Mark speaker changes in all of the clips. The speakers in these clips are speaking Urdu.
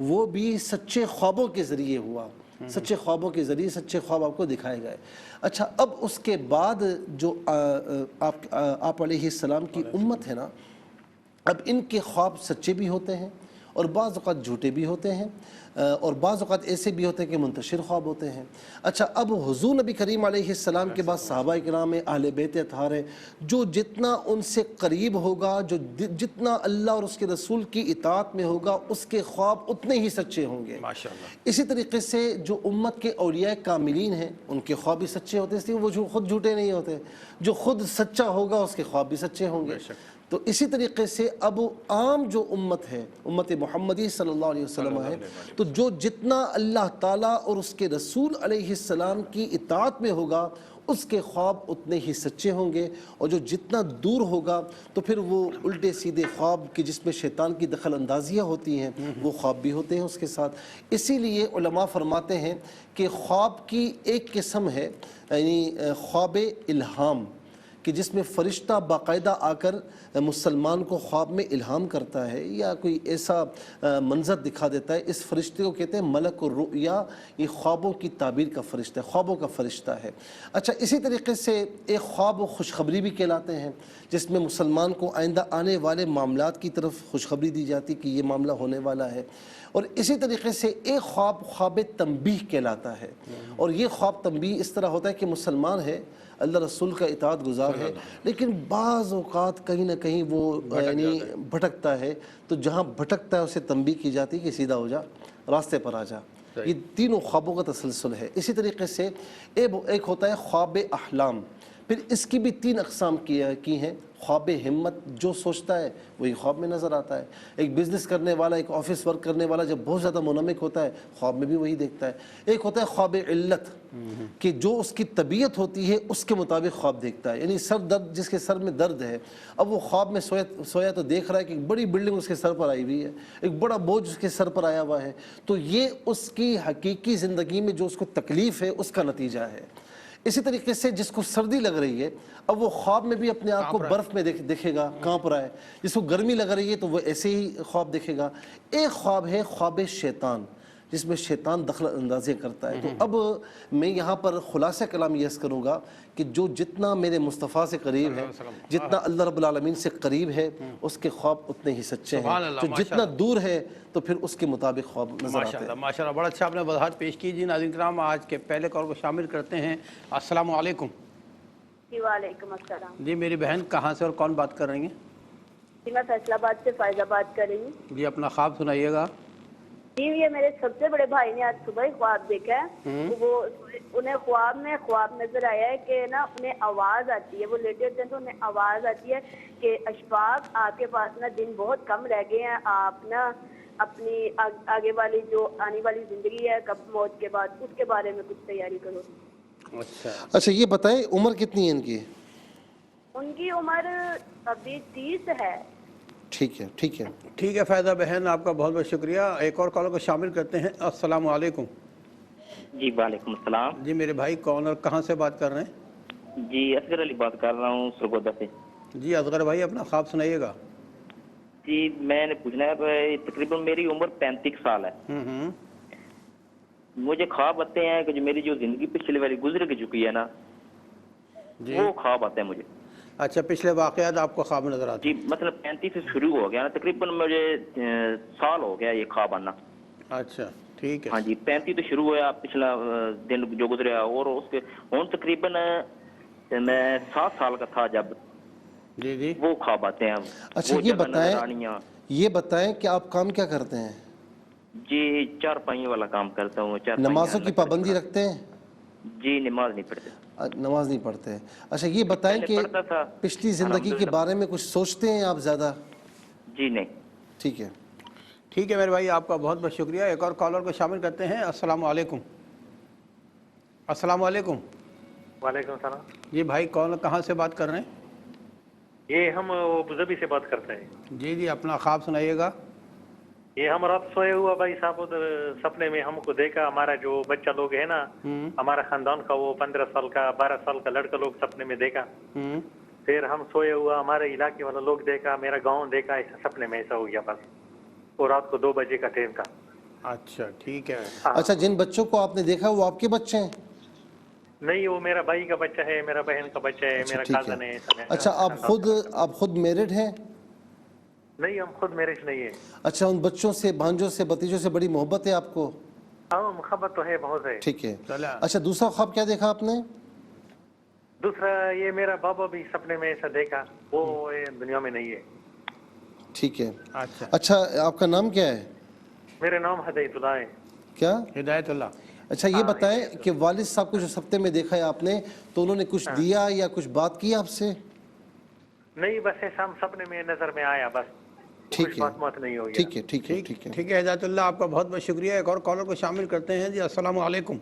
Speaker 1: وہ بھی سچے خوابوں کے ذریعے ہوا، سچے خوابوں کے ذریعے سچے خواب آپ کو دکھائے گئے۔ اچھا، اب اس کے بعد جو آپ علیہ السلام کی امت ہے نا، اب ان کے خواب سچے بھی ہوتے ہیں اور بعض اوقات جھوٹے بھی ہوتے ہیں، اور بعض اوقات ایسے بھی ہوتے ہیں کہ منتشر خواب ہوتے ہیں۔ اچھا، اب حضور نبی کریم علیہ السلام کے بعد صحابہ کرام ہیں، اہل بیت اطہار ہیں، جو جتنا ان سے قریب ہوگا، جو جتنا اللہ اور اس کے رسول کی اطاعت میں ہوگا، اس کے خواب اتنے ہی سچے ہوں گے۔
Speaker 2: ماشاءاللہ۔
Speaker 1: اسی طریقے سے جو امت کے اولیاء کاملین ہیں، ان کے خواب بھی سچے ہوتے ہیں، اس لیے وہ خود جھوٹے نہیں ہوتے۔ جو خود سچا ہوگا اس کے خواب بھی سچے ہوں گے۔ تو اسی طریقے سے اب عام جو امت ہے، امت محمدی صلی اللہ علیہ وسلم ہے، تو جو جتنا اللہ تعالیٰ اور اس کے رسول علیہ السلام کی اطاعت میں ہوگا، اس کے خواب اتنے ہی سچے ہوں گے، اور جو جتنا دور ہوگا تو پھر وہ الٹے سیدھے خواب کی جس میں شیطان کی دخل اندازیاں ہوتی ہیں، وہ خواب بھی ہوتے ہیں اس کے ساتھ۔ اسی لیے علماء فرماتے ہیں کہ خواب کی ایک قسم ہے، یعنی خواب الہام، کہ جس میں فرشتہ باقاعدہ آ کر مسلمان کو خواب میں الہام کرتا ہے یا کوئی ایسا منظر دکھا دیتا ہے، اس فرشتے کو کہتے ہیں ملک الرؤیا، یہ خوابوں کی تعبیر کا فرشتہ ہے، خوابوں کا فرشتہ ہے۔ اچھا، اسی طریقے سے ایک خواب و خوشخبری بھی کہلاتے ہیں، جس میں مسلمان کو آئندہ آنے والے معاملات کی طرف خوشخبری دی جاتی کہ یہ معاملہ ہونے والا ہے۔ اور اسی طریقے سے ایک خواب خواب تنبیہ کہلاتا ہے، اور یہ خواب تنبیہ اس طرح ہوتا ہے کہ مسلمان ہے، اللہ رسول کا اطاعت گزار ہے، لیکن بعض اوقات کہیں نہ کہیں وہ یعنی بھٹکتا ہے، تو جہاں بھٹکتا ہے اسے تنبیہ کی جاتی ہے کہ سیدھا ہو جا، راستے پر آ جا۔ یہ تینوں خوابوں کا تسلسل ہے۔ اسی طریقے سے ایک ہوتا ہے خواب احلام، پھر اس کی بھی 3 اقسام کی ہیں۔ خواب ہمت، جو سوچتا ہے وہی خواب میں نظر آتا ہے۔ ایک بزنس کرنے والا، ایک آفس ورک کرنے والا جب بہت زیادہ منمک ہوتا ہے، خواب میں بھی وہی دیکھتا ہے۔ ایک ہوتا ہے خواب علت، کہ جو اس کی طبیعت ہوتی ہے اس کے مطابق خواب دیکھتا ہے، یعنی سر درد، جس کے سر میں درد ہے، اب وہ خواب میں سویا تو دیکھ رہا ہے کہ ایک بڑی بلڈنگ اس کے سر پر آئی ہوئی ہے، ایک بڑا بوجھ اس کے سر پر آیا ہوا ہے، تو یہ اس کی حقیقی زندگی میں جو اس کو تکلیف ہے اس کا نتیجہ ہے۔ اسی طریقے سے جس کو سردی لگ رہی ہے، اب وہ خواب میں بھی اپنے آپ کو برف میں دیکھے گا، کانپ رہا ہے۔ جس کو گرمی لگ رہی ہے تو وہ ایسے ہی خواب دیکھے گا۔ ایک خواب ہے خواب شیطان، جس میں شیطان دخل اندازی کرتا ہے۔ تو اب میں یہاں پر خلاصہ کلام یہ کروں گا کہ جو جتنا میرے مصطفیٰ سے قریب ہے، جتنا اللہ رب العالمین سے قریب ہے، اس کے خواب اتنے ہی سچے ہیں۔ جو جتنا دور ہے تو پھر اس کے مطابق خواب نظر آتے ہیں۔
Speaker 2: ماشاءاللہ، بڑا اچھا آپ نے وضاحت پیش کی۔ جی ناظرین کرام، آج کے پہلے کال کو شامل کرتے ہیں۔ السلام علیکم۔
Speaker 3: جی وعلیکم السلام۔
Speaker 2: جی میری بہن کہاں سے اور کون بات کر رہی ہیں؟
Speaker 3: جی میں فیصل آباد سے فائزہ بات کر رہی ہوں۔
Speaker 2: جی اپنا خواب سنائیے گا۔
Speaker 3: جی یہ میرے سب سے بڑے بھائی نے آج صبح ہی خواب دیکھا ہے، وہ انہیں خواب نظر آیا ہے کہ نا انہیں آواز آتی ہے، وہ لیٹے ہوتے ہیں تو انہیں آواز آتی ہے کہ اشفاق آپ کے پاس نا دن بہت کم رہ گئے ہیں، آپ نا اپنی آگے والی جو آنے والی زندگی ہے کب موت کے بعد، اس کے بارے میں کچھ تیاری کرو۔
Speaker 1: اچھا یہ بتائیں عمر کتنی ہے ان کی؟
Speaker 3: ان کی عمر ابھی 30 ہے۔
Speaker 1: ٹھیک ہے ٹھیک ہے
Speaker 2: ٹھیک ہے فائدہ بہن، آپ کا بہت بہت شکریہ۔ ایک اور کالر کو شامل کرتے ہیں۔ السلام علیکم۔
Speaker 4: جی وعلیکم السلام۔
Speaker 2: جی میرے بھائی کون اور کہاں سے بات کر رہے ہیں؟
Speaker 4: جی اصغر علی بات کر رہا ہوں سرگودا سے۔
Speaker 2: جی اصغر بھائی اپنا خواب سنائیے گا۔
Speaker 4: جی میں نے پوچھنا ہے، تقریباً میری عمر 35 سال ہے۔ مجھے خواب آتے ہیں کہ جو میری جو زندگی پچھلے والی گزر کے چکی ہے نا، وہ خواب آتے ہیں مجھے۔
Speaker 2: اچھا پچھلے واقعات آپ کو خواب نظر آتے
Speaker 4: جی مطلب 35 سے شروع ہو گیا نا، تقریباً مجھے سال ہو گیا یہ خواب آنا۔
Speaker 2: اچھا ٹھیک ہے۔
Speaker 4: ہاں جی 35 تو شروع ہوا پچھلا دن جو گزریا، اور اس کے تقریباً میں 7 سال کا تھا جب
Speaker 2: جی
Speaker 4: وہ خواب آتے ہیں۔
Speaker 1: اچھا یہ بتائیں کہ آپ کام کیا کرتے ہیں؟
Speaker 4: جی 4 پائیوں والا کام کرتا ہوں۔
Speaker 1: نمازوں کی پابندی رکھتے ہیں؟
Speaker 4: جی نماز نہیں پڑھتے۔
Speaker 1: نماز نہیں پڑھتے ہیں۔ اچھا یہ بتائیں کہ پچھلی زندگی کے بارے میں کچھ سوچتے ہیں آپ زیادہ؟
Speaker 4: جی نہیں۔
Speaker 1: ٹھیک ہے
Speaker 2: ٹھیک ہے میرے بھائی، آپ کا بہت بہت شکریہ۔ ایک اور کالر کو شامل کرتے ہیں۔ السلام علیکم۔ السلام علیکم۔
Speaker 5: وعلیکم السلام۔
Speaker 2: جی بھائی کون کہاں سے بات کر رہے ہیں؟
Speaker 5: یہ ہم ابوظبی سے بات کرتے ہیں۔
Speaker 2: جی جی اپنا خواب سنائیے گا۔
Speaker 5: یہ ہم رات سوئے ہوا بھائی صاحب، ادھر سپنے میں ہم کو دیکھا، ہمارا جو بچہ لوگ ہے نا، ہمارا خاندان کا وہ 15 سال کا 12 سال کا لڑکا لوگ سپنے میں دیکھا۔ پھر ہم سوئے ہوا، ہمارے علاقے والا لوگ دیکھا، میرا گاؤں دیکھا، ایسا سپنے میں ایسا ہو گیا بس۔ اور رات کو 2 بجے کا ٹائم تھا۔
Speaker 2: اچھا ٹھیک ہے.
Speaker 1: اچھا جن بچوں کو آپ نے دیکھا وہ آپ کے بچے ہیں؟
Speaker 5: نہیں وہ میرا بھائی کا بچہ ہے, میرا بہن کا بچہ ہے, میرا
Speaker 1: ٹھیک
Speaker 5: کازن ہے. سب ہے.
Speaker 1: اچھا آپ خود میرڈ ہیں؟
Speaker 5: نہیں ہم خود میرج نہیں ہے.
Speaker 1: اچھا ان بچوں سے, بھانجوں سے, بتیجوں سے بڑی محبت ہے آپ کو؟
Speaker 5: ہاں محبت تو ہے, بہت ہے.
Speaker 1: ٹھیک ہے.
Speaker 2: چلا.
Speaker 1: اچھا دوسرا خواب کیا دیکھا آپ نے؟
Speaker 5: دوسرا یہ میرا بابا بھی سپنے میں ایسا دیکھا, وہ دنیا میں نہیں ہے.
Speaker 1: ٹھیک ہے.
Speaker 2: اچھا
Speaker 1: اچھا آپ کا نام کیا ہے؟
Speaker 5: میرا نام ہدایت اللہ ہے.
Speaker 1: کیا؟
Speaker 2: ہدایت اللہ.
Speaker 1: اچھا یہ بتائیں کہ والد صاحب کو جو سپنے میں دیکھا ہے آپ نے, تو انہوں نے کچھ دیا یا کچھ بات کی آپ سے؟
Speaker 5: نہیں بس ایسا ہم سپنے میں نظر میں آیا, بس
Speaker 1: ٹھیک
Speaker 5: کچھ
Speaker 1: ہے
Speaker 5: بات مات نہیں ہو گیا.
Speaker 1: ٹھیک ہے ٹھیک ہے ٹھیک ہے.
Speaker 2: ٹھیک ہے ہدایت اللہ, آپ کا بہت بہت شکریہ. ایک اور کالر کو شامل کرتے ہیں. جی السلام علیکم.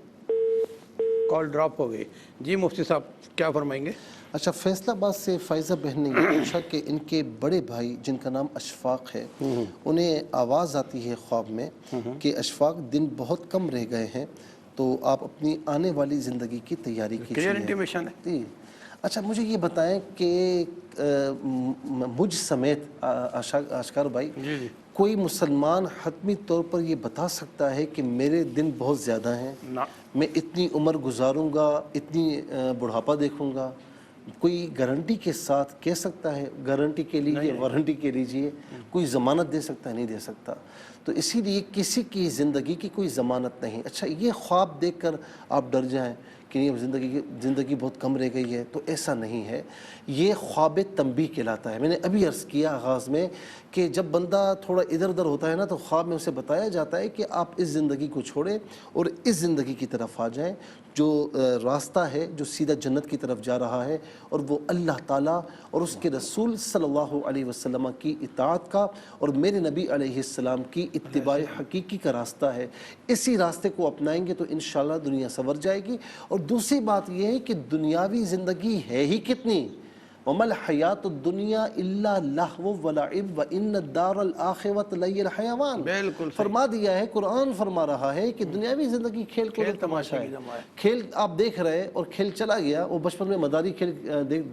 Speaker 2: کال ڈراپ ہو گئی. جی مفتی صاحب کیا فرمائیں گے؟
Speaker 1: اچھا فیصلہ آباد سے فائزہ بہن نے یہ پوچھا کہ ان کے بڑے بھائی جن کا نام اشفاق ہے, انہیں آواز آتی ہے خواب میں کہ اشفاق دن بہت کم رہ گئے ہیں, تو آپ اپنی آنے والی زندگی کی تیاری
Speaker 2: کلیئر
Speaker 1: کیجیے.
Speaker 2: انٹیمیشن ہے.
Speaker 1: جی اچھا مجھے یہ بتائیں کہ مجھ سمیت آشکار بھائی,
Speaker 2: جی جی.
Speaker 1: کوئی مسلمان حتمی طور پر یہ بتا سکتا ہے کہ میرے دن بہت زیادہ ہیں, میں اتنی عمر گزاروں گا, اتنی بڑھاپا دیکھوں گا؟ کوئی گارنٹی کے ساتھ کہہ سکتا ہے؟ گارنٹی کے لیجیے, وارنٹی کے لیجیے, کوئی ضمانت دے سکتا ہے؟ نہیں دے سکتا. تو اسی لیے کسی کی زندگی کی کوئی ضمانت نہیں. اچھا یہ خواب دیکھ کر آپ ڈر جائیں کہ یہ زندگی بہت کم رہ گئی ہے, تو ایسا نہیں ہے. یہ خواب تنبیہ کہلاتا ہے. میں نے ابھی عرض کیا آغاز میں کہ جب بندہ تھوڑا ادھر ادھر ہوتا ہے نا, تو خواب میں اسے بتایا جاتا ہے کہ آپ اس زندگی کو چھوڑیں اور اس زندگی کی طرف آ جائیں جو راستہ ہے جو سیدھا جنت کی طرف جا رہا ہے, اور وہ اللہ تعالیٰ اور اس کے رسول صلی اللہ علیہ وسلم کی اطاعت کا اور میرے نبی علیہ السلام کی اتباع حقیقی کا راستہ ہے. اسی راستے کو اپنائیں گے تو انشاءاللہ دنیا سنور جائے گی. اور دوسری بات یہ ہے کہ دنیاوی زندگی ہے ہی کتنی, وَمَا الْحَيَاةُ الدُّنْيَا إِلَّا لَهْوٌ وَلَعِبٌ وَإِنَّ الدَّارَ الْآخِرَةَ لَهِيَ الْحَيَوَانُ.
Speaker 2: بالکل
Speaker 1: فرما دیا ہے, قرآن فرما رہا ہے کہ دنیاوی زندگی کھیل کود اور تماشا ہے. کھیل آپ دیکھ رہے اور کھیل چلا گیا. وہ بچپن میں مداری کھیل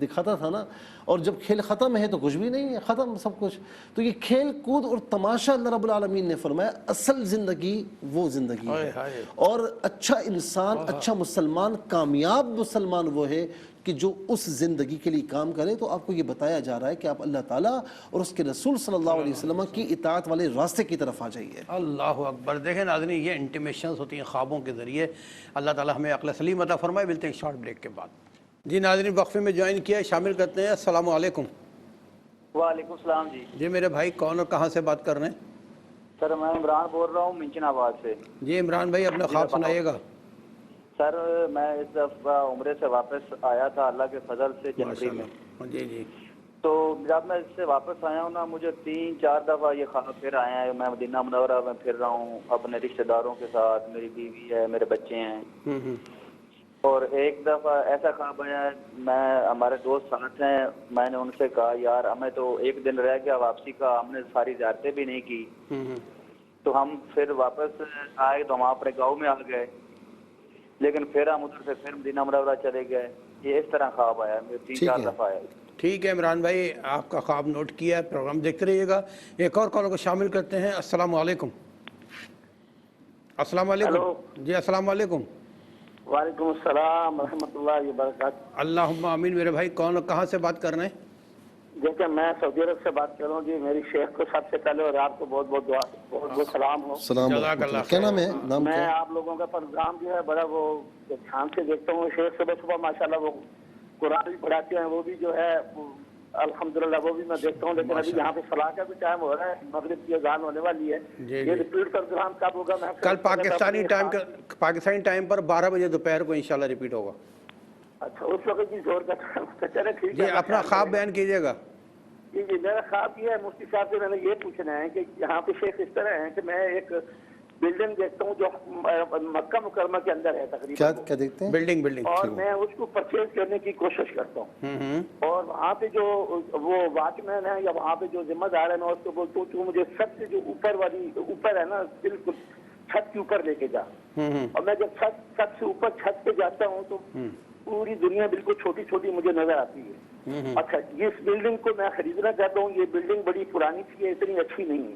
Speaker 1: دکھاتا تھا نا, اور جب کھیل ختم ہے تو کچھ بھی نہیں ہے, ختم سب کچھ. تو یہ کھیل کود اور تماشا اللہ رب العالمین نے فرمایا, اصل زندگی وہ زندگی ہے. اور اچھا انسان, اچھا مسلمان, کامیاب مسلمان وہ ہے کہ جو اس زندگی کے لیے کام کرے. تو آپ کو یہ بتایا جا رہا ہے کہ آپ اللہ تعالیٰ اور اس کے رسول صلی اللہ علیہ وسلم کی اطاعت والے راستے کی طرف آ جائیے.
Speaker 2: اللہ اکبر. دیکھیں ناظرین, یہ انٹیمیشنز ہوتی ہیں خوابوں کے ذریعے. اللہ تعالیٰ ہمیں عقل سلیم عطا فرمائے. ملتے ہیں شارٹ بریک کے بعد. جی ناظرین وقفے میں جوائن کیا ہے, شامل کرتے ہیں. السلام علیکم.
Speaker 6: وعلیکم السلام.
Speaker 2: جی میرے بھائی کون اور کہاں سے بات کر رہے ہیں؟
Speaker 6: سر میں عمران بول رہا ہوں منچن آباد سے.
Speaker 2: جی عمران بھائی اپنا خواب سنائیے گا.
Speaker 6: سر میں اس دفعہ عمرے سے واپس آیا تھا اللہ کے فضل سے جنوری میں.
Speaker 2: جی جی.
Speaker 6: تو جب میں اس سے واپس آیا ہوں نا, مجھے 3-4 دفعہ یہ خواب پھر آیا ہے. میں مدینہ منورہ میں پھر رہا ہوں اپنے رشتہ داروں کے ساتھ, میری بیوی ہے, میرے بچے ہیں. اور ایک دفعہ ایسا خواب آیا ہے, ہمارے دوست ساتھ ہیں, میں نے ان سے کہا یار ہمیں تو ایک دن رہ گیا واپسی کا, ہم نے ساری زیارتیں بھی نہیں کی. تو ہم پھر واپس آئے تو ہم اپنے گاؤں میں آ گئے, لیکن پھر ہم ادھر سے پھر مدینہ منورہ چلے گئے. یہ اس طرح خواب آیا ہے, 3-4 دفعہ آیا.
Speaker 2: ٹھیک ہے عمران بھائی, آپ کا خواب نوٹ کیا ہے, پروگرام دیکھتے رہیے گا. ایک اور کالر کو شامل کرتے ہیں. السلام علیکم. السلام علیکم. جی السلام علیکم.
Speaker 7: وعلیکم السلام ورحمۃ اللہ وبرکاتہ.
Speaker 2: اللہم آمین. میرے بھائی کون اور کہاں سے بات کر رہے ہیں؟
Speaker 7: دیکھیں میں سعودی عرب سے بات کر رہا ہوں جی. میری شیخ کو سب سے پہلے اور آپ کو بہت بہت دعا, بہت بہت سلام ہو.
Speaker 2: جزاک اللہ.
Speaker 1: کیا نام ہے؟ نام
Speaker 7: میں
Speaker 1: کیا؟
Speaker 7: آپ لوگوں کا پروگرام جو ہے بڑا وہ دھیان سے دیکھتا ہوں. شیخ صبح صبح ماشاءاللہ وہ قرآن بھی پڑھاتے ہیں, وہ بھی جو ہے الحمدللہ وہ بھی میں دیکھتا ہوں. لیکن ابھی یہاں پہ صلاح کا بھی ٹائم ہو رہا ہے, مغرب کی اذان ہونے والی ہے. یہ ریپیٹ پروگرام کب ہوگا؟ میں
Speaker 2: کل پاکستانی ٹائم پر 12 بجے دوپہر کو انشاءاللہ ریپیٹ ہوگا.
Speaker 7: اچھا اس وقت بھی زور کا چلے ٹھیک ہے.
Speaker 2: جی اپنا خواب بیان کیجیے گا.
Speaker 7: جی میرا خواب یہ ہے مفتی صاحب سے میں نے یہ پوچھنا ہے کہ یہاں پہ شیخ اس طرح ہیں کہ میں ایک بلڈنگ دیکھتا ہوں جو مکہ مکرمہ کے اندر ہے تقریباً.
Speaker 1: کیا دیکھتے ہیں؟
Speaker 2: بلڈنگ.
Speaker 7: اور میں اس کو پرچیز کرنے کی کوشش کرتا ہوں. اور وہاں پہ جو وہ واچ مین ہے یا وہاں پہ جو ذمہ دار ہے, میں اس کو بولتا ہوں تو مجھے سب سے جو اوپر ہے نا بالکل چھت کے اوپر لے کے جا. اور میں جب سب سے اوپر چھت پہ جاتا ہوں تو پوری دنیا بالکل چھوٹی چھوٹی مجھے نظر آتی ہے. اچھا اس بلڈنگ کو میں خریدنا چاہتا ہوں. یہ بلڈنگ بڑی پرانی سی ہے, اتنی اچھی نہیں ہے.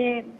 Speaker 8: 1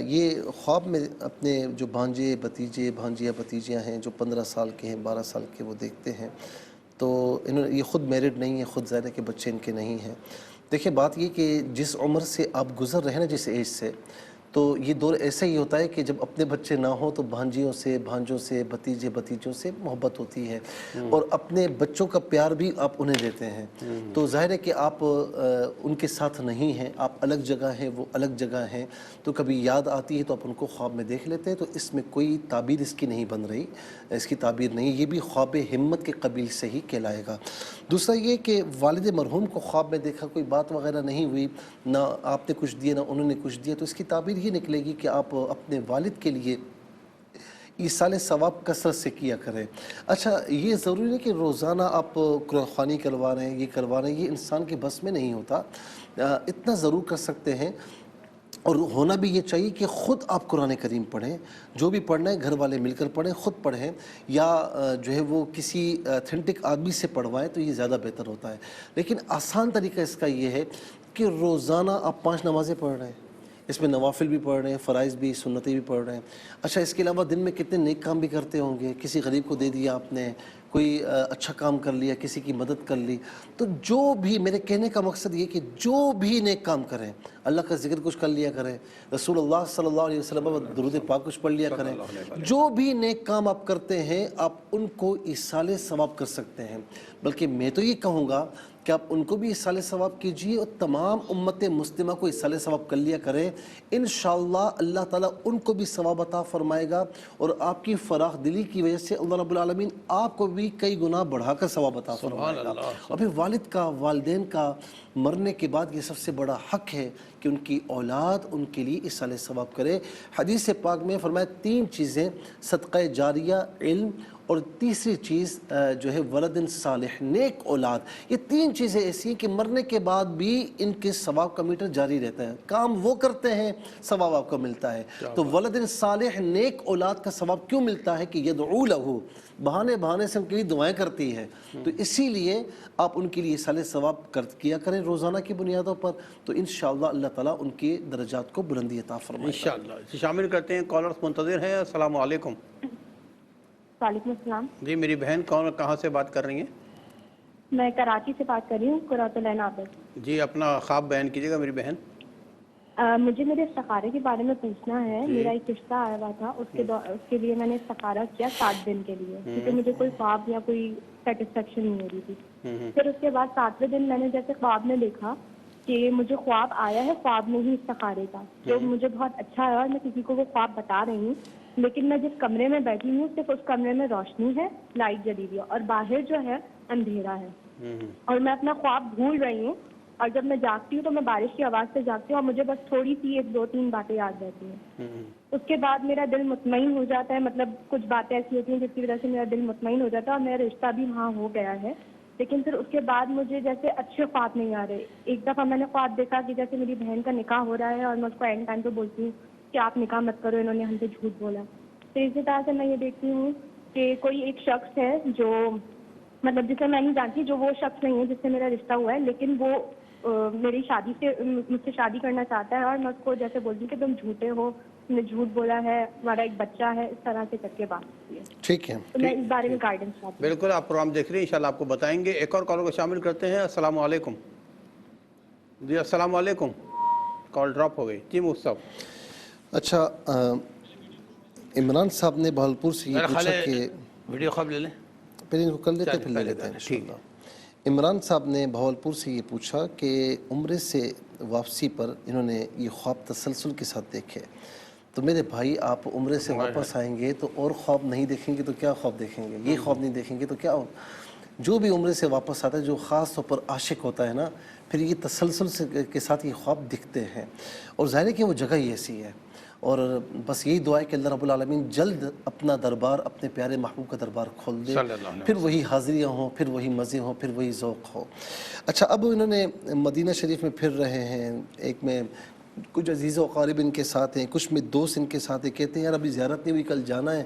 Speaker 1: یہ خواب میں اپنے جو بھانجے بھتیجے بھانجیاں بھتیجیاں ہیں جو 15 سال کے ہیں 12 سال کے وہ دیکھتے ہیں، تو انہوں نے یہ خود میرڈ نہیں ہے، خود ظاہر ہے کہ بچے ان کے نہیں ہیں۔ دیکھیں بات یہ کہ جس عمر سے آپ گزر رہے ہیں نا، جس ایج سے، تو یہ دور ایسا ہی ہوتا ہے کہ جب اپنے بچے نہ ہوں تو بھانجیوں سے بھانجوں سے بھتیجے بھتیجوں سے محبت ہوتی ہے، اور اپنے بچوں کا پیار بھی آپ انہیں دیتے ہیں۔ تو ظاہر ہے کہ آپ ان کے ساتھ نہیں ہیں، آپ الگ جگہ ہیں، وہ الگ جگہ ہیں، تو کبھی یاد آتی ہے تو آپ ان کو خواب میں دیکھ لیتے ہیں۔ تو اس میں کوئی تعبیر اس کی نہیں بن رہی، اس کی تعبیر نہیں، یہ بھی خواب ہمت کے قبیل سے ہی کہلائے گا۔ دوسرا یہ کہ والد مرحوم کو خواب میں دیکھا، کوئی بات وغیرہ نہیں ہوئی، نہ آپ نے کچھ دیا نہ انہوں نے کچھ دیا، تو اس کی تعبیر یہ نکلے گی کہ آپ اپنے والد کے لیے ایصال ثواب کثرت سے کیا کریں۔ اچھا، یہ ضروری نہیں کہ روزانہ آپ قرآن خوانی کروا رہے ہیں، یہ کروا رہے ہیں، یہ انسان کے بس میں نہیں ہوتا۔ اتنا ضرور کر سکتے ہیں، اور ہونا بھی یہ چاہیے کہ خود آپ قرآن کریم پڑھیں، جو بھی پڑھنا ہے گھر والے مل کر پڑھیں، خود پڑھیں، یا جو ہے وہ کسی اتھینٹک آدمی سے پڑھوائیں تو یہ زیادہ بہتر ہوتا ہے۔ لیکن آسان طریقہ اس کا یہ ہے کہ روزانہ آپ 5 نمازیں پڑھ رہے ہیں، اس میں نوافل بھی پڑھ رہے ہیں، فرائض بھی، سنتیں بھی پڑھ رہے ہیں۔ اچھا، اس کے علاوہ دن میں کتنے نیک کام بھی کرتے ہوں گے، کسی غریب کو دے دیا آپ نے، کوئی اچھا کام کر لیا، کسی کی مدد کر لی۔ تو جو بھی، میرے کہنے کا مقصد یہ کہ جو بھی نیک کام کریں، اللہ کا ذکر کچھ کر لیا کریں، رسول اللہ صلی اللہ علیہ وسلم درود پاک کچھ پڑھ لیا کریں، جو بھی نیک کام آپ کرتے ہیں آپ ان کو ایصال ثواب کر سکتے ہیں۔ بلکہ میں تو یہ کہوں گا کہ آپ ان کو بھی ایصال ثواب کیجیے، اور تمام امت مسلمہ کو ایصال ثواب کر لیا کریں۔ انشاءاللہ اللہ تعالیٰ ان کو بھی ثواب عطا فرمائے گا، اور آپ کی فراخ دلی کی وجہ سے اللہ رب العالمین آپ کو بھی کئی گنا بڑھا کر ثواب عطا فرمائے گا۔ اور پھر والد کا، والدین کا مرنے کے بعد یہ سب سے بڑا حق ہے کہ ان کی اولاد ان کے لیے ایصال ثواب کرے۔ حدیث پاک میں فرمایا 3 چیزیں، صدقہ جاریہ، علم، اور تیسری چیز جو ہے ولد صالح، نیک اولاد۔ یہ 3 چیزیں ایسی ہیں کہ مرنے کے بعد بھی ان کے ثواب کا میٹر جاری رہتا ہے، کام وہ کرتے ہیں ثواب آپ کو ملتا ہے۔ تو ولد صالح، نیک اولاد کا ثواب کیوں ملتا ہے کہ یدعو لہ، بہانے بہانے سے ان کے لیے دعائیں کرتی ہے، تو اسی لیے آپ ان کے لیے ایصال ثواب کیا کریں روزانہ کی بنیادوں پر، تو انشاءاللہ اللہ تعالیٰ ان کے درجات کو بلندی عطا فرمائے گا۔
Speaker 2: انشاءاللہ شامل کرتے ہیں، کالرز منتظر ہیں۔ السلام علیکم۔
Speaker 9: وعلیکم السلام
Speaker 2: جی میری بہن کون اور کہاں سے بات کر رہی ہیں؟
Speaker 9: میں کراچی سے بات کر رہی ہوں، قرۃ العین عابد۔
Speaker 2: جی اپنا خواب بیان کیجیے گا میری بہن۔
Speaker 9: مجھے میرے استخارے کے بارے میں پوچھنا ہے۔ میرا ایک رشتہ آیا ہوا تھا، اس کے لیے میں نے استخارہ کیا 7 دن کے لیے، کیونکہ مجھے کوئی خواب یا کوئی سیٹسفیکشن نہیں ہو رہی تھی۔ پھر اس کے بعد 7ویں دن میں نے جیسے خواب میں دیکھا کہ مجھے خواب آیا ہے، خواب میں ہی استخارے کا، جو مجھے بہت اچھا ہے، اور میں کسی کو وہ خواب بتا رہی ہوں، لیکن میں جس کمرے میں بیٹھی ہوں صرف اس کمرے میں روشنی ہے، لائٹ جلی ہوئی ہے، اور باہر جو ہے اندھیرا ہے، اور میں اپنا خواب بھول رہی ہوں، اور جب میں جاگتی ہوں تو میں بارش کی آواز سے جاگتی ہوں، اور مجھے بس تھوڑی سی 1-2-3 باتیں یاد رہتی ہیں۔ اس کے بعد میرا دل مطمئن ہو جاتا ہے، مطلب کچھ باتیں ایسی ہوتی ہیں جس کی وجہ سے میرا دل مطمئن ہو جاتا ہے، اور میرا رشتہ بھی وہاں ہو گیا ہے، لیکن پھر اس کے بعد مجھے جیسے اچھے خواب نہیں آ رہے۔ ایک دفعہ میں نے خواب دیکھا کہ جیسے میری بہن کا نکاح ہو رہا ہے، اور میں اس کو اینڈ ٹائم پہ بولتی ہوں کہ آپ نکاح مت کرو، انہوں نے ہم سے جھوٹ بولا۔ تو اسی طرح سے میں یہ دیکھتی ہوں کہ کوئی ایک شخص ہے جو مطلب جسے میں نہیں جانتی، جو وہ شخص نہیں ہے جس سے میرا رشتہ ہوا ہے، لیکن وہ میری شادی سے مجھ سے شادی کرنا چاہتا ہے، اور میں اس کو جیسے بولتی ہوں کہ تم جھوٹے ہو، تم نے جھوٹ بولا ہے، ہمارا ایک بچہ ہے، اس طرح سے کر کے بات ہوتی ہے۔
Speaker 1: ٹھیک ہے،
Speaker 9: تو میں اس بارے میں گائیڈنس چاہتی ہوں۔
Speaker 2: بالکل، آپ پروگرام دیکھ رہے ہیں، انشاءاللہ آپ کو بتائیں گے۔ ایک اور کالر کو شامل کرتے ہیں۔ السلام علیکم۔ جی السلام علیکم، کال ڈراپ ہو گئی۔ جی مصطفیٰ۔
Speaker 1: اچھا، عمران صاحب نے بہلپور سے یہ پوچھا کہ
Speaker 2: ویڈیو خواب لے لیں،
Speaker 1: پہلے ان کو کر لیتے پھر لے لیتے ہیں انشاءاللہ۔ عمران صاحب نے بہلپور سے یہ پوچھا کہ عمرے سے واپسی پر انہوں نے یہ خواب تسلسل کے ساتھ دیکھے، تو میرے بھائی آپ عمرے سے واپس آئیں گے تو اور خواب نہیں دیکھیں گے تو کیا خواب دیکھیں گے؟ یہ خواب نہیں دیکھیں گے تو کیا ہو؟ جو بھی عمرے سے واپس آتا ہے، جو خاص طور پر عاشق ہوتا ہے نا، پھر یہ تسلسل کے ساتھ یہ خواب دکھتے ہیں، اور ظاہر ہے کہ وہ جگہ ہی ایسی ہے، اور بس یہی دعا ہے کہ اللہ رب العالمین جلد اپنا دربار، اپنے پیارے محبوب کا دربار کھول دے، پھر وہی حاضریاں ہوں، پھر وہی مزے ہوں، پھر وہی ذوق ہو۔ اچھا، اب انہوں نے مدینہ شریف میں پھر رہے ہیں، ایک میں کچھ عزیز و اقارب ان کے ساتھ ہیں، کچھ میں دوست ان کے ساتھ ہیں، کہتے ہیں یار ابھی زیارت نہیں ہوئی، کل جانا ہے،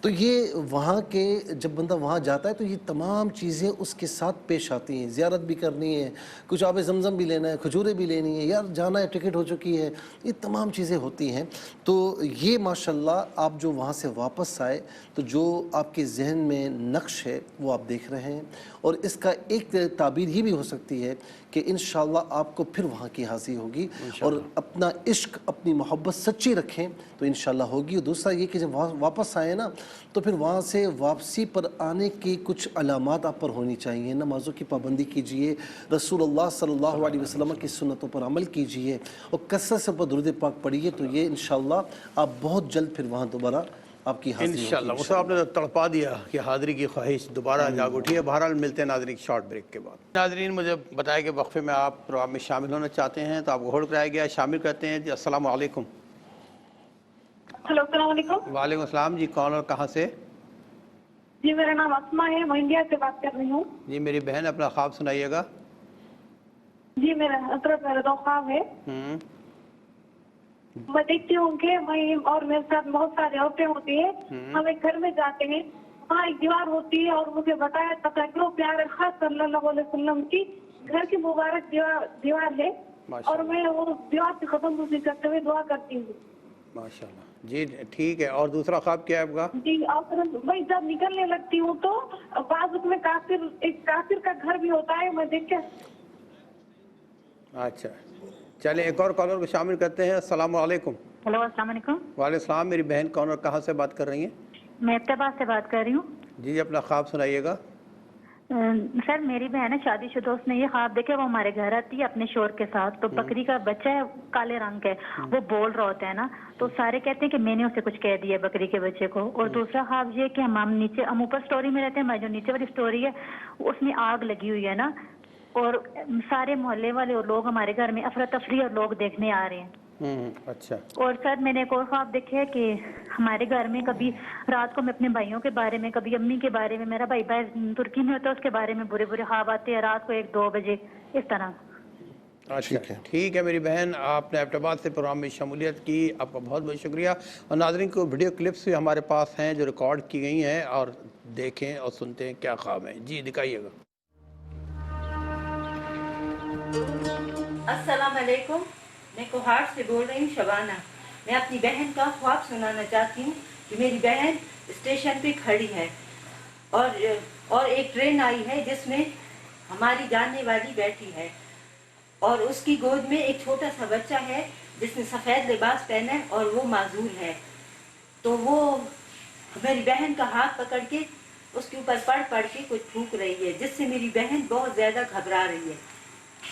Speaker 1: تو یہ وہاں کے جب بندہ وہاں جاتا ہے تو یہ تمام چیزیں اس کے ساتھ پیش آتی ہیں. زیارت بھی کرنی ہے, کچھ آب زمزم بھی لینا ہے, کھجوریں بھی لینی ہے, یار جانا ہے, ٹکٹ ہو چکی ہے, یہ تمام چیزیں ہوتی ہیں. تو یہ ماشاءاللہ آپ جو وہاں سے واپس آئے تو جو آپ کے ذہن میں نقش ہے وہ آپ دیکھ رہے ہیں, اور اس کا ایک تعبیر یہ بھی ہو سکتی ہے کہ انشاءاللہ آپ کو پھر وہاں کی حاضری ہوگی, اور اپنا عشق اپنی محبت سچی رکھیں تو انشاءاللہ ہوگی. اور دوسرا یہ کہ جب واپس آئے نا تو پھر وہاں سے واپسی پر آنے کی کچھ علامات آپ پر ہونی چاہیے. نمازوں کی پابندی کیجئے, رسول اللہ صلی اللہ علیہ وسلم کی سنتوں پر عمل کیجئے, اور کثرت سے پر درود پاک پڑھیے, تو یہ انشاءاللہ آپ بہت جلد پھر وہاں دوبارہ آپ کی حاضری ہوگی
Speaker 2: انشاءاللہ. وہ آپ نے تڑپا دیا کہ حاضری کی خواہش دوبارہ جاگ اٹھی ہے. بہرحال ملتے ہیں ناظرین شارٹ بریک کے بعد. ناظرین مجھے بتایا کہ وقفے میں آپ پروگرام میں شامل ہونا چاہتے ہیں تو آپ کو ہولڈ کرایا گیا. شامل کرتے ہیں جی. السلام علیکم.
Speaker 8: ہلو السلام علیکم.
Speaker 2: وعلیکم السلام جی. کون اور کہاں سے؟
Speaker 8: جی میرا نام اسما ہے, میں انڈیا سے بات کر رہی ہوں.
Speaker 2: جی میری بہن اپنا خواب سنائیے گا.
Speaker 8: جی میرا حضرت میرا دو خواب ہے. میں دیکھتی ہوں کہ میں اور میرے ساتھ بہت ساری عورتیں ہوتی ہیں, ہم ایک گھر میں جاتے ہیں, وہاں ایک دیوار ہوتی ہے اور مجھے بتایا جاتا ہے کہ وہ پیارے خاص صلی اللہ علیہ وسلم کی گھر کی مبارک دیوار ہے, اور میں وہ دیوار سے ختم کرتے ہوئے دعا کرتی ہوں.
Speaker 2: ماشاءاللہ. جی ٹھیک ہے. اور دوسرا خواب کیا ہے آپ کا؟
Speaker 8: جی اور میں جب نکلنے لگتی ہوں تو بعض میں ایک کافر کا گھر بھی ہوتا ہے, میں دیکھ کے.
Speaker 2: اچھا چلیں ایک اور کالر کو شامل کرتے ہیں. السلام علیکم.
Speaker 10: ہلو السلام علیکم.
Speaker 2: وعلیکم السلام. میری بہن کون اور کہاں سے بات کر رہی ہیں؟
Speaker 10: میں ابتبا سے بات کر رہی ہوں.
Speaker 2: جی اپنا خواب سنائیے گا.
Speaker 10: سر میری بہن ہے شادی شدہ, اس نے یہ خواب دیکھے وہ ہمارے گھر آتی ہے اپنے شوہر کے ساتھ, تو بکری کا بچہ ہے کالے رنگ کا, وہ بول رہا ہوتا ہے نا, تو سارے کہتے ہیں کہ میں نے اسے کچھ کہہ دیا بکری کے بچے کو. اور دوسرا خواب یہ کہ ہم اوپر سٹوری میں رہتے ہیں, میں جو نیچے والی سٹوری ہے اس میں آگ لگی ہوئی ہے نا, اور سارے محلے والے اور لوگ ہمارے گھر میں افراتفری اور لوگ دیکھنے آ رہے ہیں.
Speaker 2: اچھا.
Speaker 10: اور سر میں نے ایک اور خواب دیکھے کہ ہمارے گھر میں کبھی رات کو میں اپنے بھائیوں کے بارے میں, کبھی امی کے بارے میں, میرا بھائی ترکی میں ہوتا ہے اس کے بارے میں برے برے خواب آتے ہیں رات کو 1-2 بجے اس طرح.
Speaker 2: اچھا ٹھیک ہے میری بہن, آپ نے اپٹاباد سے پروگرام میں شمولیت کی, آپ کا بہت بہت شکریہ. اور ناظرین کو ویڈیو کلپس بھی ہمارے پاس ہیں جو ریکارڈ کی گئی ہیں, اور دیکھیں اور سنتے ہیں کیا خواب ہیں. جی دکھائیے گا.
Speaker 11: السلام علیکم. میں کوہاٹ سے بول رہی ہوں شبانہ. میں اپنی بہن کا خواب سنانا چاہتی ہوں کہ میری بہن اسٹیشن پہ کھڑی ہے اور ایک ٹرین آئی ہے جس میں ہماری جاننے والی بیٹھی ہے, اور اس کی گود میں ایک چھوٹا سا بچہ ہے جس نے سفید لباس پہنا ہے اور وہ معذور ہے. تو وہ میری بہن کا ہاتھ پکڑ کے اس کے اوپر پڑھ کے کچھ پھونک رہی ہے, جس سے میری بہن بہت زیادہ گھبرا رہی ہے.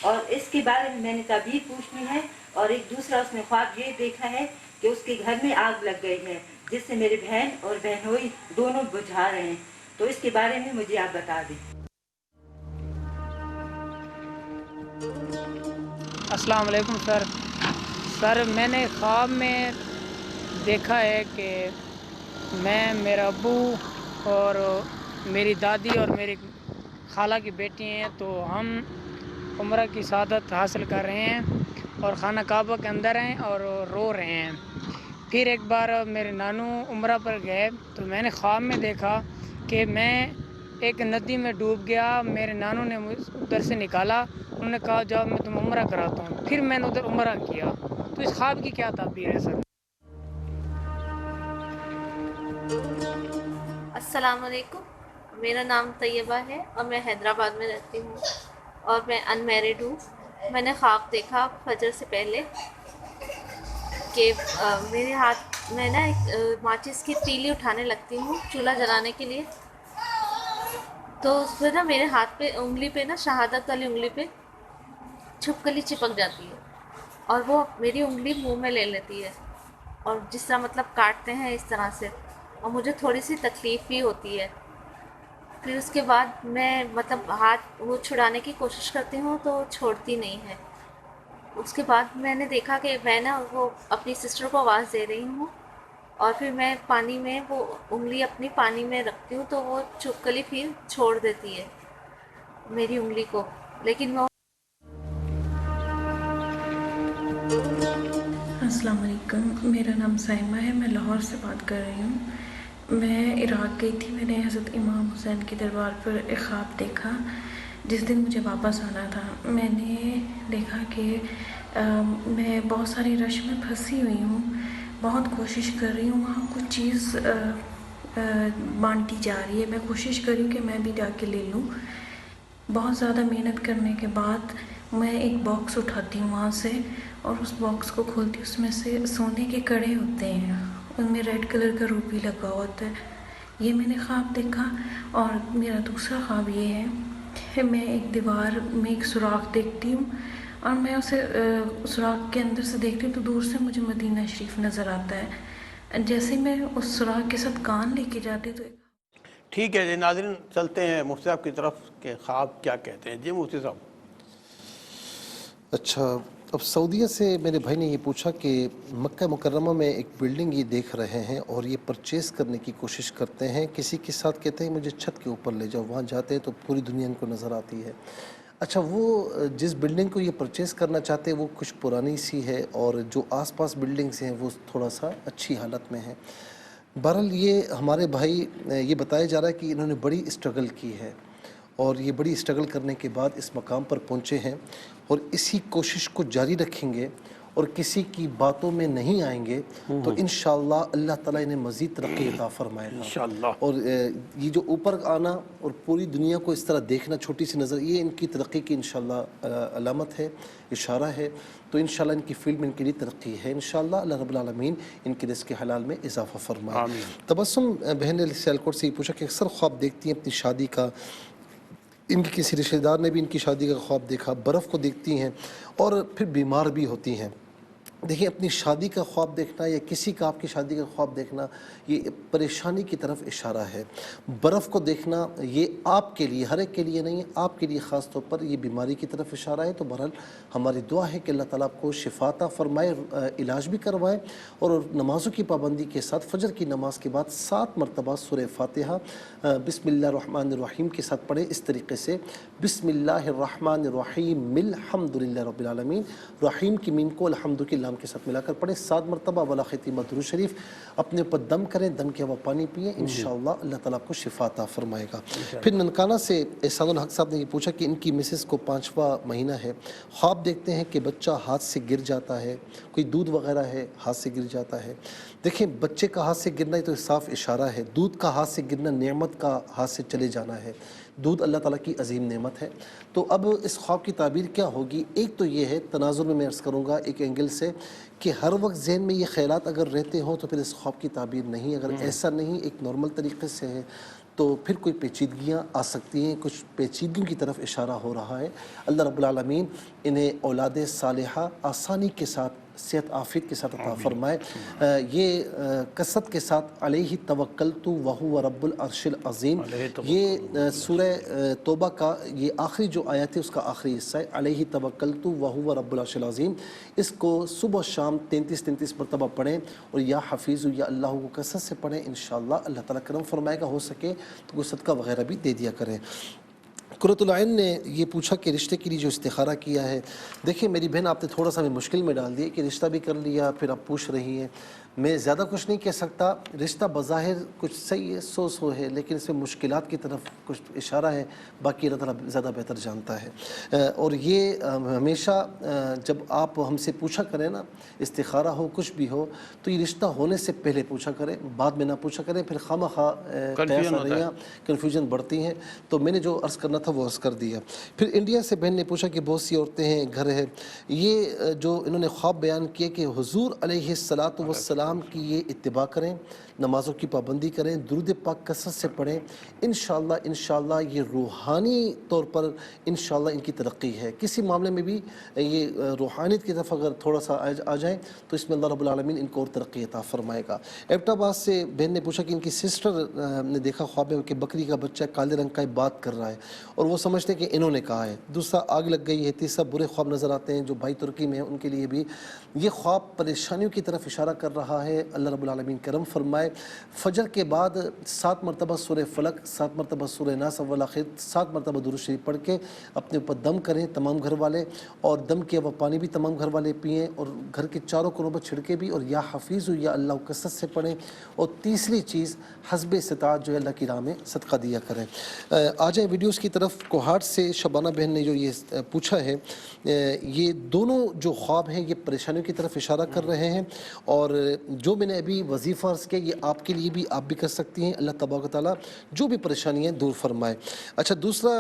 Speaker 11: اور اس کے بارے میں نے تعبیر پوچھنی ہے. اور ایک دوسرا اس نے خواب یہ دیکھا ہے کہ اس کے گھر میں آگ لگ گئی ہے جس سے میری بہن اور بہنوئی دونوں بجھا رہے ہیں. تو اس کے بارے میں مجھے آپ بتا دیں.
Speaker 12: السلام علیکم سر میں نے خواب میں دیکھا ہے کہ میرا ابو اور میری دادی اور میری خالہ کی بیٹی ہیں, تو ہم عمرہ کی سعادت حاصل کر رہے ہیں اور خانہ کعبہ کے اندر ہیں اور رو رہے ہیں. پھر ایک بار میرے نانو عمرہ پر گئے تو میں نے خواب میں دیکھا کہ میں ایک ندی میں ڈوب گیا. میرے نانو نے مجھ ادھر سے نکالا, انہوں نے کہا جاؤ میں تم عمرہ کراتا ہوں. پھر میں نے ادھر عمرہ کیا. تو اس خواب کی کیا تعبیر ہے سر؟
Speaker 13: السلام علیکم. میرا نام طیبہ ہے اور میں حیدرآباد میں رہتی ہوں اور میں ان میرڈ ہوں. میں نے خواب دیکھا فجر سے پہلے کہ میرے ہاتھ میں نا ایک ماچس کی تیلی اٹھانے لگتی ہوں چولہا جلانے کے لیے, تو اس پہ نا میرے ہاتھ پہ انگلی پہ نا شہادت والی انگلی پہ چھپکلی چپک جاتی ہے اور وہ میری انگلی منہ میں لے لیتی ہے اور جس طرح مطلب کاٹتے ہیں اس طرح سے, اور مجھے تھوڑی سی تکلیف بھی ہوتی ہے. پھر اس کے بعد میں مطلب ہاتھ وہ چھڑانے کی کوشش کرتی ہوں تو چھوڑتی نہیں ہے. اس کے بعد میں نے دیکھا کہ میں نا وہ اپنی سسٹر کو آواز دے رہی ہوں اور پھر میں پانی میں وہ انگلی اپنی پانی میں رکھتی ہوں تو وہ چھپکلی پھر چھوڑ دیتی ہے میری انگلی کو, لیکن وہ.
Speaker 14: السلام علیکم. میرا نام سائمہ ہے, میں لاہور سے بات کر رہی ہوں. میں عراق گئی تھی. میں نے حضرت امام حسین کی دربار پر ایک خواب دیکھا جس دن مجھے واپس آنا تھا. میں نے دیکھا کہ میں بہت ساری رش میں پھنسی ہوئی ہوں, بہت کوشش کر رہی ہوں, وہاں کچھ چیز بانٹی جا رہی ہے, میں کوشش کر رہی ہوں کہ میں بھی جا کے لے لوں. بہت زیادہ محنت کرنے کے بعد میں ایک باکس اٹھاتی ہوں وہاں سے, اور اس باکس کو کھولتی ہوں. اس میں سے سونے کے کڑے ہوتے ہیں, ان میں ریڈ کلر کا روبی لگا ہوتا ہے. یہ میں نے خواب دیکھا. اور میرا دوسرا خواب یہ ہے کہ میں ایک دیوار میں ایک سوراخ دیکھتی ہوں, اور میں اسے سوراخ کے اندر سے دیکھتی ہوں تو دور سے مجھے مدینہ شریف نظر آتا ہے. جیسے میں اس سوراخ کے ساتھ کان لے کے جاتی تو
Speaker 2: ٹھیک ہے جی ناظرین, چلتے ہیں مفتی صاحب کی طرف کہ خواب کیا کہتے ہیں. جی مفتی صاحب.
Speaker 1: اچھا, اب سعودیہ سے میرے بھائی نے یہ پوچھا کہ مکہ مکرمہ میں ایک بلڈنگ یہ دیکھ رہے ہیں اور یہ پرچیز کرنے کی کوشش کرتے ہیں. کسی کے ساتھ کہتے ہیں مجھے چھت کے اوپر لے جاؤ, وہاں جاتے ہیں تو پوری دنیا ان کو نظر آتی ہے. اچھا, وہ جس بلڈنگ کو یہ پرچیز کرنا چاہتے ہیں وہ کچھ پرانی سی ہے, اور جو آس پاس بلڈنگز ہیں وہ تھوڑا سا اچھی حالت میں ہیں. بہرحال یہ ہمارے بھائی یہ بتایا جا رہا ہے کہ انہوں نے بڑی اسٹرگل کی ہے, اور یہ بڑی اسٹرگل کرنے کے بعد اس مقام پر پہنچے ہیں, اور اسی کوشش کو جاری رکھیں گے اور کسی کی باتوں میں نہیں آئیں گے تو انشاءاللہ اللہ تعالیٰ انہیں مزید ترقی عطا فرمائے گا انشاءاللہ. اور یہ جو اوپر آنا اور پوری دنیا کو اس طرح دیکھنا چھوٹی سی نظر, یہ ان کی ترقی کی انشاءاللہ علامت ہے, اشارہ ہے. تو انشاءاللہ ان کی فیلڈ میں ان کے لیے ترقی ہے انشاءاللہ. اللہ رب العالمین ان کے رزق حلال میں اضافہ فرمائے. تبسم بہن نے سیالکوٹ سے یہ پوچھا کہ اکثر خواب دیکھتی ہیں اپنی شادی کا, ان کی کسی رشتہ دار نے بھی ان کی شادی کا خواب دیکھا, برف کو دیکھتی ہیں اور پھر بیمار بھی ہوتی ہیں. دیکھیں, اپنی شادی کا خواب دیکھنا یا کسی کا آپ کی شادی کا خواب دیکھنا یہ پریشانی کی طرف اشارہ ہے. برف کو دیکھنا یہ آپ کے لیے, ہر ایک کے لیے نہیں, آپ کے لیے خاص طور پر یہ بیماری کی طرف اشارہ ہے. تو بہرحال ہماری دعا ہے کہ اللہ تعالیٰ آپ کو شفا عطا فرمائے, علاج بھی کروائے, اور نمازوں کی پابندی کے ساتھ فجر کی نماز کے بعد 7 مرتبہ سورہ فاتحہ بسم اللہ الرحمن الرحیم کے ساتھ پڑھیں. اس طریقے سے بسم اللہ الرحمن الرحیم الحمد للہ رب العالمین, رحیم کی میم کو الحمد کی لام کے ساتھ ملا کر پڑھیں 7 مرتبہ ولا ختیمہ درود شریف. اپنے اوپر دم کریں, دم کے ہوا پانی پئیں, انشاءاللہ اللہ تعالیٰ آپ کو شفا عطا فرمائے گا. پھر ننکانہ سے احسان الحق صاحب نے یہ پوچھا کہ ان کی مسز کو 5واں مہینہ ہے, خواب دیکھتے ہیں کہ بچہ ہاتھ سے گر جاتا ہے, کوئی دودھ وغیرہ ہے ہاتھ سے گر جاتا ہے. دیکھیں, بچے کا ہاتھ سے گرنا تو صاف اشارہ ہے, دودھ کا ہاتھ سے گرنا نعمت کا ہاتھ سے چلے جانا ہے. دودھ اللہ تعالیٰ کی عظیم نعمت ہے. تو اب اس خواب کی تعبیر کیا ہوگی؟ ایک تو یہ ہے, تناظر میں عرض کروں گا ایک اینگل سے, کہ ہر وقت ذہن میں یہ خیالات اگر رہتے ہوں تو پھر اس خواب کی تعبیر نہیں. اگر ایسا نہیں, ایک نارمل طریقے سے ہے, تو پھر کوئی پیچیدگیاں آ سکتی ہیں, کچھ پیچیدگیوں کی طرف اشارہ ہو رہا ہے. اللہ رب العالمین انہیں اولاد صالحہ آسانی کے ساتھ, صحت عافیت کے ساتھ عطا فرمائے. یہ کثرت کے ساتھ علیہ توکلت وہو رب العرش العظیم, یہ سورہ توبہ کا یہ آخری جو آیت ہے اس کا آخری حصہ ہے, علیہ توکلت وہو رب العرش العظیم. اس کو صبح شام 33 مرتبہ پڑھیں, اور یا حفیظ یا اللہ کو کثرت سے پڑھیں. انشاءاللہ اللہ تعالیٰ کرم فرمائے گا. ہو سکے تو کوئی صدقہ وغیرہ بھی دے دیا کریں. قرۃ العین نے یہ پوچھا کہ رشتے کے لیے جو استخارہ کیا ہے, دیکھیں میری بہن آپ نے تھوڑا سا ہمیں مشکل میں ڈال دیا کہ رشتہ بھی کر لیا پھر آپ پوچھ رہی ہیں. میں زیادہ کچھ نہیں کہہ سکتا, رشتہ بظاہر کچھ صحیح ہے, سو ہے, لیکن اس میں مشکلات کی طرف کچھ اشارہ ہے, باقی اللہ تعالیٰ زیادہ بہتر جانتا ہے. اور یہ ہمیشہ جب آپ ہم سے پوچھا کریں نا, استخارہ ہو کچھ بھی ہو, تو یہ رشتہ ہونے سے پہلے پوچھا کریں, بعد میں نہ پوچھا کریں, پھر خواہ کنفیوژن بڑھتی ہیں. تو میں نے جو عرض کرنا تھا وہ عرض کر دیا. پھر انڈیا سے بہن نے پوچھا کہ بہت سی عورتیں ہیں, گھر ہے, یہ جو انہوں نے خواب بیان کیے کہ حضور علیہ الصلاۃ والسلام کی یہ اتباع کریں, نمازوں کی پابندی کریں, درود پاک کثرت سے پڑھیں. انشاءاللہ یہ روحانی طور پر انشاءاللہ ان کی ترقی ہے. کسی معاملے میں بھی یہ روحانیت کی طرف اگر تھوڑا سا آ جائیں تو اس میں اللہ رب العالمین ان کو اور ترقی عطا فرمائے گا. ایبٹ آباد سے بہن نے پوچھا کہ ان کی سسٹر نے دیکھا خواب میں کہ بکری کا بچہ کالے رنگ کا بات کر رہا ہے, اور اور وہ سمجھتے ہیں کہ انہوں نے کہا ہے. دوسرا آگ لگ گئی ہے. تیسرا برے خواب نظر آتے ہیں. جو بھائی ترکی میں ہیں ان کے لیے بھی یہ خواب پریشانیوں کی طرف اشارہ کر رہا ہے. اللہ رب العالمین کرم فرمائے. فجر کے بعد 7 مرتبہ سورہ فلق، 7 مرتبہ سورہ ناس والآخر، 7 مرتبہ درود شریف پڑھ کے اپنے اوپر دم کریں تمام گھر والے، اور دم کیا وہ پانی بھی تمام گھر والے پئیں، اور گھر کے چاروں کونوں پر چھڑکے بھی، اور یا حفیظ یا اللہ کثرت سے پڑھیں. اور تیسری چیز حسب استطاعت جو ہے اللہ کی راہ میں صدقہ دیا کریں. آ جائیں ویڈیوز کی طرف. کوہاٹ سے شبانہ بہن نے جو یہ پوچھا ہے، یہ دونوں جو خواب ہیں یہ پریشانیوں کی طرف اشارہ کر رہے ہیں، اور جو میں نے ابھی وظیفہ عرض کیا یہ آپ کے لیے بھی آپ بھی کر سکتی ہیں. اللہ تبارک و تعالیٰ جو بھی پریشانیاں دور فرمائے. اچھا، دوسرا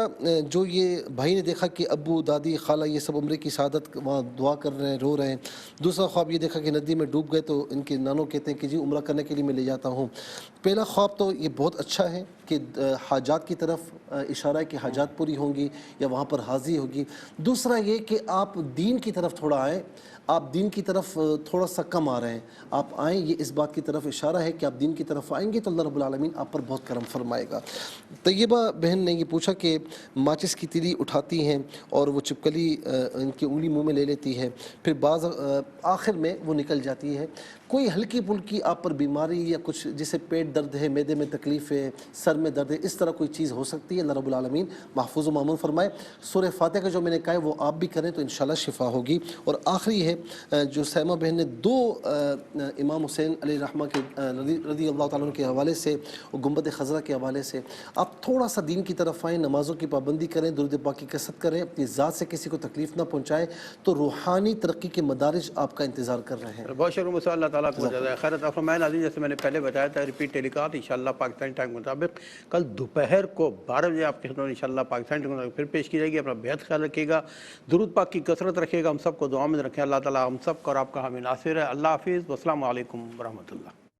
Speaker 1: جو یہ بھائی نے دیکھا کہ ابو دادی خالہ یہ سب عمرے کی سعادت وہاں دعا کر رہے ہیں، رو رہے ہیں. دوسرا خواب یہ دیکھا کہ ندی میں ڈوب گئے تو ان کے نانوں کہتے ہیں کہ جی عمرہ کرنے کے لیے میں لے جاتا ہوں. پہلا خواب تو یہ بہت اچھا ہے کہ حاجات کی طرف اشارہ ہے کہ حاجات پوری ہوں گی یا وہاں پر حاضری ہوگی. دوسرا یہ کہ آپ دین کی طرف تھوڑا آئیں، آپ دین کی طرف تھوڑا سا کم آ رہے ہیں، آپ آئیں. یہ اس بات کی طرف اشارہ ہے کہ آپ دین کی طرف آئیں گے تو اللہ رب العالمین آپ پر بہت کرم فرمائے گا. طیبہ بہن نے یہ پوچھا کہ ماچس کی تیلی اٹھاتی ہیں اور وہ چپکلی ان کی انگلی منہ میں لے لیتی ہے، پھر بعض آخر میں وہ نکل جاتی ہے. کوئی ہلکی پھلکی آپ پر بیماری یا کچھ جیسے پیٹ درد ہے، معدے میں تکلیف ہے، سر میں درد ہے، اس طرح کوئی چیز ہو سکتی ہے. اللہ رب العالمین محفوظ و مامون فرمائے. سورہ فاتحہ کا جو میں نے کہا ہے وہ آپ بھی کریں تو انشاءاللہ شفا ہوگی. اور آخری ہے جو سیمہ بہن نے 2 امام حسین علیہ الرحمہ کے رضی اللہ تعالیٰ عنہ کے حوالے سے اور گنبد خضرا کے حوالے سے آپ تھوڑا سا دین کی طرف آئیں، نمازوں کی پابندی کریں، درود پاک کی کثرت کریں، اپنی ذات سے کسی کو تکلیف نہ پہنچائیں تو روحانی ترقی کے مدارج آپ کا انتظار کر رہے ہیں.
Speaker 2: بہت شکریہ. اللہ تعالیٰ کو جزائے خیر عطا فرمائے. ناظرین، جیسے میں نے پہلے بتایا تھا ریپیٹ ٹیلی کاسٹ انشاءاللہ پاکستانی ٹائم کے مطابق کل دوپہر کو 12 بجے آپ کے خدمت میں انشاءاللہ پاکستانی ٹائم کے مطابق پھر پیش کی جائے گی. اپنا بہت خیال رکھیے گا، درود پاک کی کثرت رکھیے گا، ہم سب کو دعا میں رکھیں. اللہ تعالیٰ ہم سب کو اور آپ کا حامی ناصر ہے. اللہ حافظ. والسلام علیکم ورحمۃ اللہ.